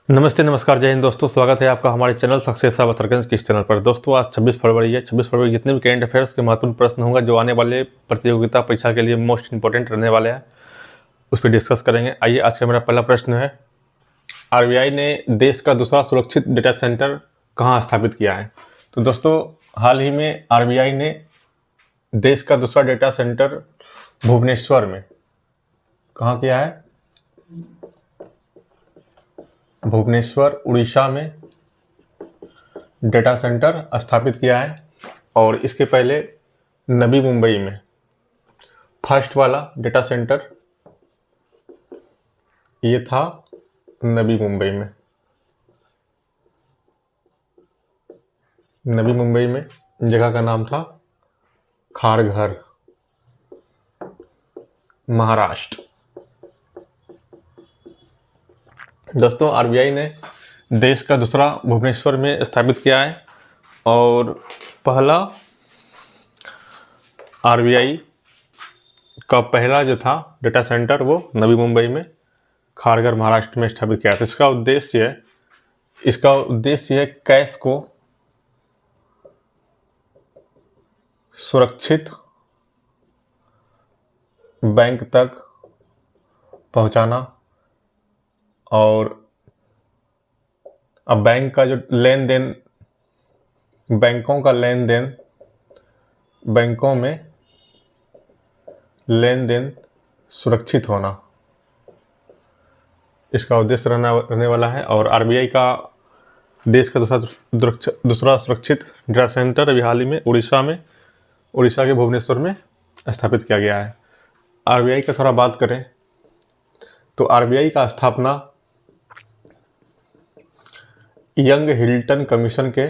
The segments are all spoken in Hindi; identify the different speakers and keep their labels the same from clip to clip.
Speaker 1: नमस्ते, नमस्कार, जय हिंद दोस्तों। स्वागत है आपका हमारे चैनल सक्सेस ऑफ सर्कल्स के इस चैनल पर। दोस्तों आज 26 फरवरी है। 26 फरवरी जितने भी करंट अफेयर्स के महत्वपूर्ण प्रश्न होंगे जो आने वाले प्रतियोगिता परीक्षा के लिए मोस्ट इंपॉर्टेंट रहने वाले हैं, उस पर डिस्कस करेंगे। आइए, आज का मेरा पहला प्रश्न है, आरबीआई ने देश का दूसरा सुरक्षित डेटा सेंटर कहाँ स्थापित किया है? तो दोस्तों, हाल ही में आरबीआई ने देश का दूसरा डेटा सेंटर भुवनेश्वर में कहाँ किया है? भुवनेश्वर, उड़ीसा में डेटा सेंटर स्थापित किया है। और इसके पहले नवी मुंबई में फर्स्ट वाला डेटा सेंटर ये था नवी मुंबई में। नवी मुंबई में जगह का नाम था खारघर, महाराष्ट्र। दोस्तों, आरबीआई ने देश का दूसरा भुवनेश्वर में स्थापित किया है और पहला आरबीआई का पहला जो था डेटा सेंटर वो नवी मुंबई में खारघर, महाराष्ट्र में स्थापित किया था। इसका उद्देश्य है कैश को सुरक्षित बैंक तक पहुंचाना और अब बैंक का जो लेन देन, बैंकों में लेन देन सुरक्षित होना, इसका उद्देश्य रहने वाला है। और आरबीआई का देश का दूसरा सुरक्षित डेटा सेंटर अभी हाल ही में उड़ीसा के भुवनेश्वर में स्थापित किया गया है। आरबीआई का थोड़ा बात करें तो आरबीआई का स्थापना यंग हिल्टन कमीशन के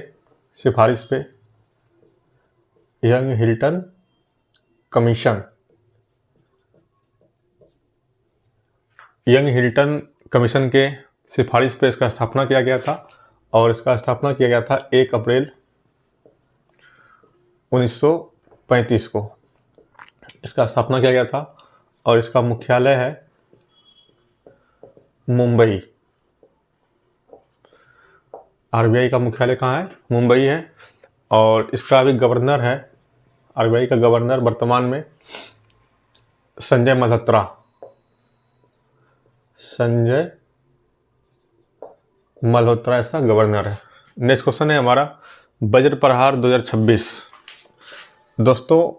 Speaker 1: सिफारिश पे, यंग हिल्टन कमीशन के सिफारिश पे इसका स्थापना किया गया था। और इसका स्थापना किया गया था 1 अप्रैल 1935 को इसका स्थापना किया गया था। और इसका मुख्यालय है मुंबई। आरबीआई का मुख्यालय कहाँ है? मुंबई है। और इसका अभी गवर्नर है, आरबीआई का गवर्नर वर्तमान में संजय मल्होत्रा ऐसा गवर्नर है। नेक्स्ट क्वेश्चन है हमारा, वज्र प्रहार 2026। दोस्तों,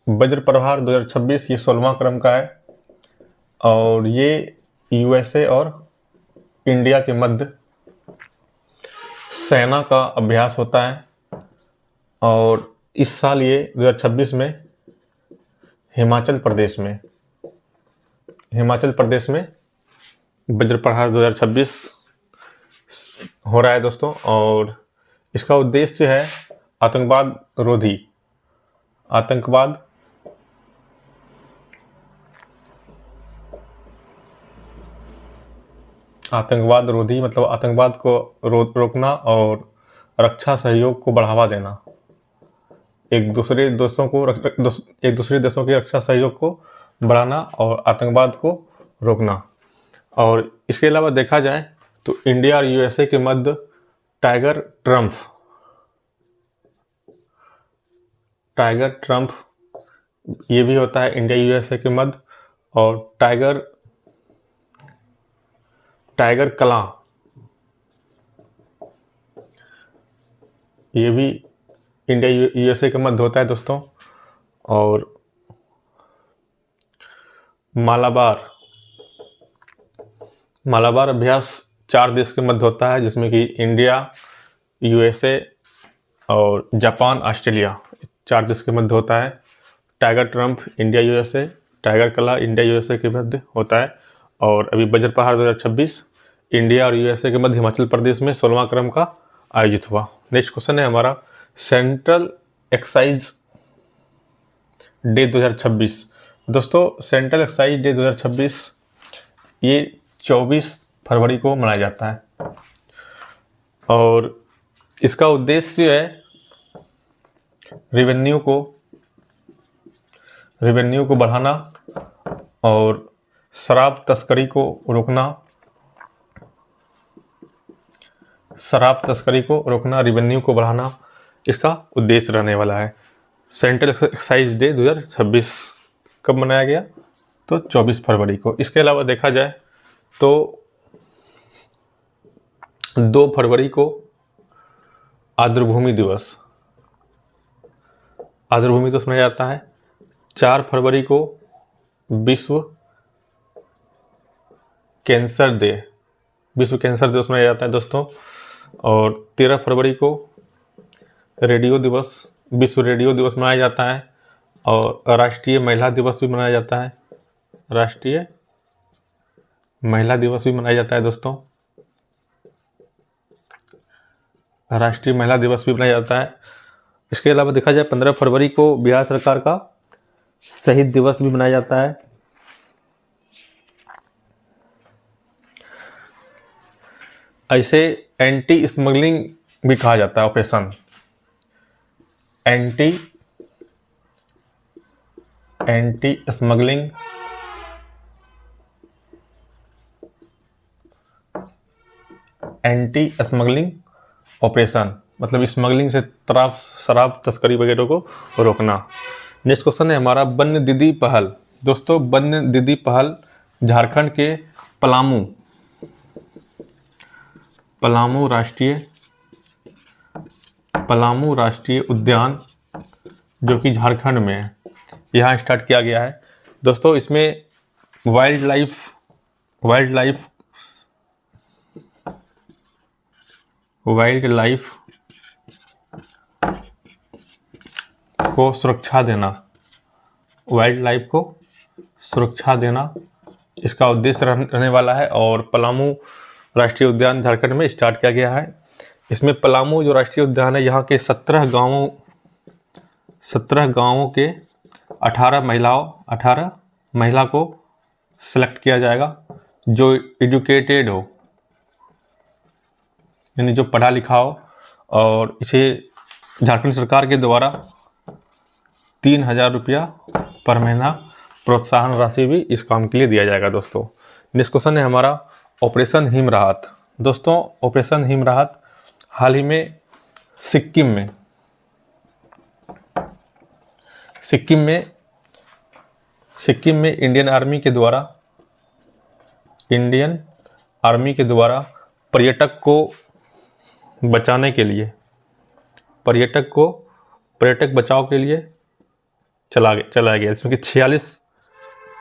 Speaker 1: वज्र प्रहार 2026 ये 16वां क्रम का है और ये यूएसए और इंडिया के मध्य सेना का अभ्यास होता है। और इस साल ये 2026 में हिमाचल प्रदेश में वज्र प्रहार 2026 हो रहा है दोस्तों। और इसका उद्देश्य है आतंकवाद रोधी मतलब आतंकवाद को रोकना और रक्षा सहयोग को बढ़ावा देना, एक दूसरे देशों के रक्षा सहयोग को बढ़ाना और आतंकवाद को रोकना। और इसके अलावा देखा जाए तो इंडिया और यूएसए के मध्य टाइगर ट्रम्प ये भी होता है इंडिया यूएसए के मध्य। और टाइगर कला ये भी इंडिया यूएसए के मध्य होता है दोस्तों। और मालाबार अभ्यास 4 देश के मध्य होता है, जिसमें कि इंडिया, यूएसए और जापान, ऑस्ट्रेलिया 4 देश के मध्य होता है। Tiger Trump India USA, tiger कला इंडिया यूएसए के मध्य होता है। और अभी वज्र प्रहार 2026 इंडिया और यूएसए के मध्य हिमाचल प्रदेश में 16वां क्रम का आयोजित हुआ। नेक्स्ट क्वेश्चन है हमारा, सेंट्रल एक्साइज डे 2026। दोस्तों, सेंट्रल एक्साइज डे 2026 ये 24 फरवरी को मनाया जाता है और इसका उद्देश्य है रेवेन्यू को बढ़ाना और शराब तस्करी को रोकना शराब तस्करी को रोकना, रेवेन्यू को बढ़ाना इसका उद्देश्य रहने वाला है। सेंट्रल एक्साइज डे 2026 कब मनाया गया? तो 24 फरवरी को। इसके अलावा देखा जाए तो 2 फरवरी को आर्द्रभूमि दिवस मनाया जाता है। 4 फरवरी को विश्व कैंसर दिवस मनाया जाता है दोस्तों। और 13 फरवरी को विश्व रेडियो दिवस मनाया जाता है। और राष्ट्रीय महिला दिवस भी मनाया जाता है। राष्ट्रीय महिला दिवस भी मनाया जाता है दोस्तों। राष्ट्रीय महिला दिवस भी मनाया जाता है। इसके अलावा देखा जाए 15 फरवरी को बिहार सरकार का शहीद दिवस भी मनाया जाता है। ऐसे एंटी स्मगलिंग भी कहा जाता है, ऑपरेशन एंटी स्मगलिंग ऑपरेशन, मतलब स्मगलिंग से शराब तस्करी वगैरह को रोकना। नेक्स्ट क्वेश्चन है हमारा वन्य दीदी पहल। दोस्तों वन्य दीदी पहल झारखंड के पलामू राष्ट्रीय उद्यान जो कि झारखंड में है, यहाँ स्टार्ट किया गया है दोस्तों। इसमें वाइल्ड लाइफ को सुरक्षा देना इसका उद्देश्य रहने वाला है। और पलामू राष्ट्रीय उद्यान झारखंड में स्टार्ट किया गया है। इसमें पलामू जो राष्ट्रीय उद्यान है, यहाँ के 17 गांवों के 18 महिला को सिलेक्ट किया जाएगा जो एजुकेटेड हो, यानी जो पढ़ा लिखा हो। और इसे झारखंड सरकार के द्वारा 3000 रुपया पर महीना प्रोत्साहन राशि भी इस काम के लिए दिया जाएगा दोस्तों। नेक्स्ट क्वेश्चन है हमारा ऑपरेशन हिम राहत। दोस्तों ऑपरेशन हिम राहत हाल ही में सिक्किम में इंडियन आर्मी के द्वारा पर्यटक बचाव के लिए चलाया गया। इसमें कि 46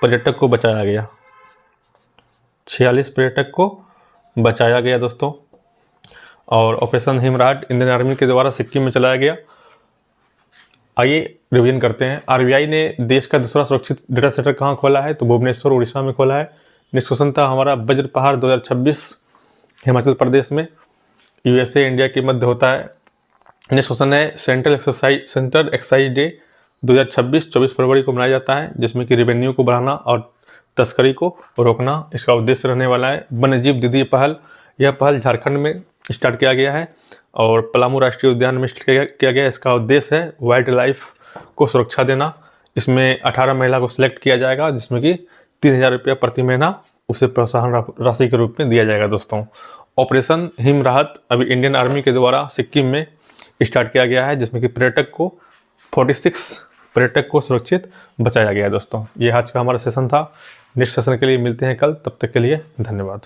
Speaker 1: पर्यटक को बचाया गया दोस्तों। और ऑपरेशन हिमराट इंडियन आर्मी के द्वारा सिक्किम में चलाया गया। आइए रिवीजन करते हैं। आरबीआई ने देश का दूसरा सुरक्षित डेटा सेंटर कहाँ खोला है? तो भुवनेश्वर उड़ीसा में खोला है। नेक्स्ट क्वेश्चन था हमारा वज्र पहाड़ 2026 हिमाचल प्रदेश में यूएसए इंडिया के मध्य होता है। नेक्स्ट क्वेश्चन है सेंट्रल एक्साइज डे 2026 24 फरवरी को मनाया जाता है, जिसमें कि रेवेन्यू को बढ़ाना और तस्करी को रोकना इसका उद्देश्य रहने वाला है। वन्यजीव दीदी पहल, यह पहल झारखंड में स्टार्ट किया गया है और पलामू राष्ट्रीय उद्यान में किया गया। इसका उद्देश्य है वाइल्ड लाइफ को सुरक्षा देना। इसमें 18 महिला को सिलेक्ट किया जाएगा, जिसमें कि 3000 रुपया प्रति महीना उसे प्रोत्साहन राशि के रूप में दिया जाएगा दोस्तों। ऑपरेशन हिम राहत अभी इंडियन आर्मी के द्वारा सिक्किम में स्टार्ट किया गया है, जिसमें कि 46 पर्यटक को सुरक्षित बचाया गया है दोस्तों। ये आज का हमारा सेशन था। नेक्स्ट सेशन के लिए मिलते हैं कल, तब तक के लिए धन्यवाद।